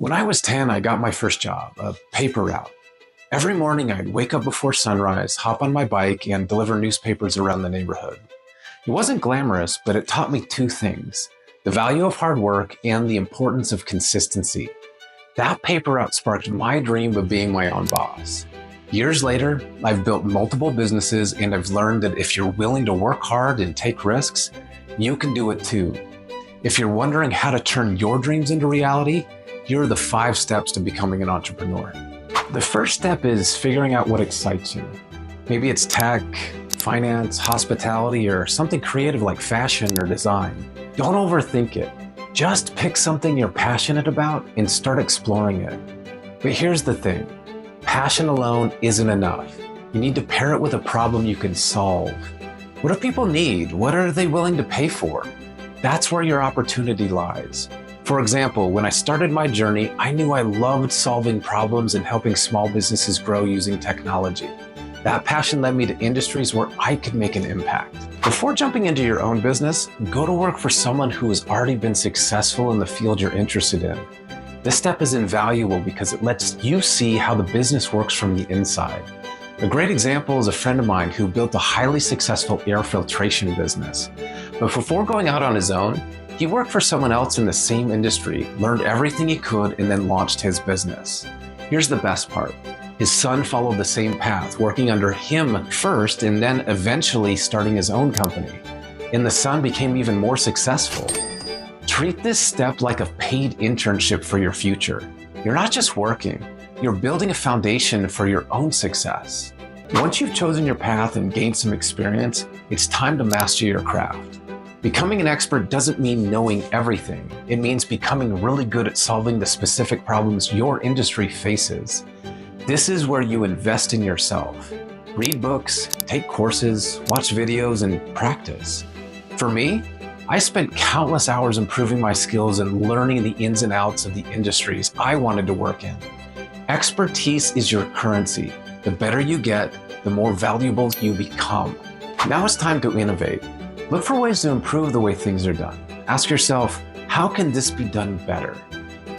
When I was 10, I got my first job, a paper route. Every morning, I'd wake up before sunrise, hop on my bike, and deliver newspapers around the neighborhood. It wasn't glamorous, but it taught me two things: the value of hard work and the importance of consistency. That paper route sparked my dream of being my own boss. Years later, I've built multiple businesses, and I've learned that if you're willing to work hard and take risks, you can do it too. If you're wondering how to turn your dreams into reality, here are the 5 steps to becoming an entrepreneur. The first step is figuring out what excites you. Maybe it's tech, finance, hospitality, or something creative like fashion or design. Don't overthink it. Just pick something you're passionate about and start exploring it. But here's the thing. Passion alone isn't enough. You need to pair it with a problem you can solve. What do people need? What are they willing to pay for? That's where your opportunity lies. For example, when I started my journey, I knew I loved solving problems and helping small businesses grow using technology. That passion led me to industries where I could make an impact. Before jumping into your own business, go to work for someone who has already been successful in the field you're interested in. This step is invaluable because it lets you see how the business works from the inside. A great example is a friend of mine who built a highly successful air filtration business. But before going out on his own, he worked for someone else in the same industry, learned everything he could, and then launched his business. Here's the best part. His son followed the same path, working under him first and then eventually starting his own company. And the son became even more successful. Treat this step like a paid internship for your future. You're not just working, you're building a foundation for your own success. Once you've chosen your path and gained some experience, it's time to master your craft. Becoming an expert doesn't mean knowing everything. It means becoming really good at solving the specific problems your industry faces. This is where you invest in yourself. Read books, take courses, watch videos, and practice. For me, I spent countless hours improving my skills and learning the ins and outs of the industries I wanted to work in. Expertise is your currency. The better you get, the more valuable you become. Now it's time to innovate. Look for ways to improve the way things are done. Ask yourself, how can this be done better?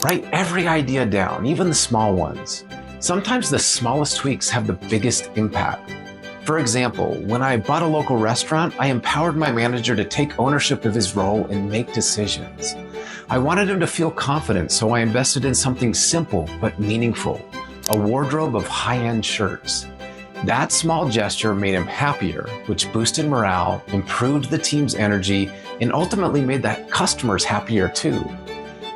Write every idea down, even the small ones. Sometimes the smallest tweaks have the biggest impact. For example, when I bought a local restaurant, I empowered my manager to take ownership of his role and make decisions. I wanted him to feel confident, so I invested in something simple but meaningful, a wardrobe of high-end shirts. That small gesture made him happier, which boosted morale, improved the team's energy, and ultimately made the customers happier too.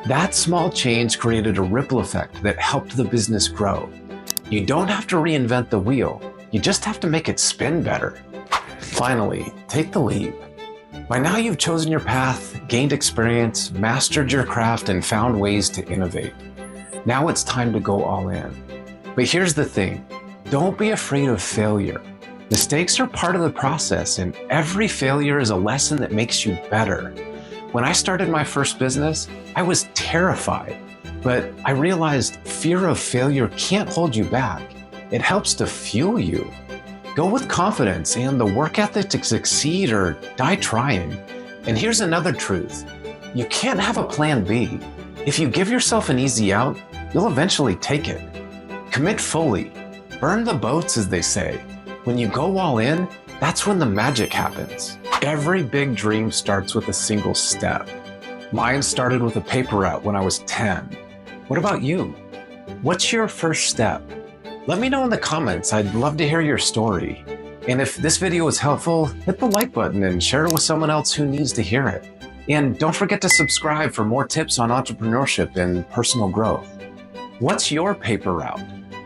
That small change created a ripple effect that helped the business grow. You don't have to reinvent the wheel. You just have to make it spin better. Finally, take the leap. By now you've chosen your path, gained experience, mastered your craft, and found ways to innovate. Now it's time to go all in. But here's the thing. Don't be afraid of failure. Mistakes are part of the process, and every failure is a lesson that makes you better. When I started my first business, I was terrified, but I realized fear of failure can't hold you back. It helps to fuel you. Go with confidence and the work ethic to succeed or die trying. And here's another truth. You can't have a plan B. If you give yourself an easy out, you'll eventually take it. Commit fully. Burn the boats, as they say. When you go all in, that's when the magic happens. Every big dream starts with a single step. Mine started with a paper route when I was 10. What about you? What's your first step? Let me know in the comments. I'd love to hear your story. And if this video was helpful, hit the like button and share it with someone else who needs to hear it. And don't forget to subscribe for more tips on entrepreneurship and personal growth. What's your paper route?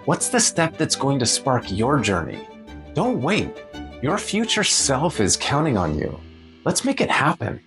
What's the step that's going to spark your journey? Don't wait. Your future self is counting on you. Let's make it happen.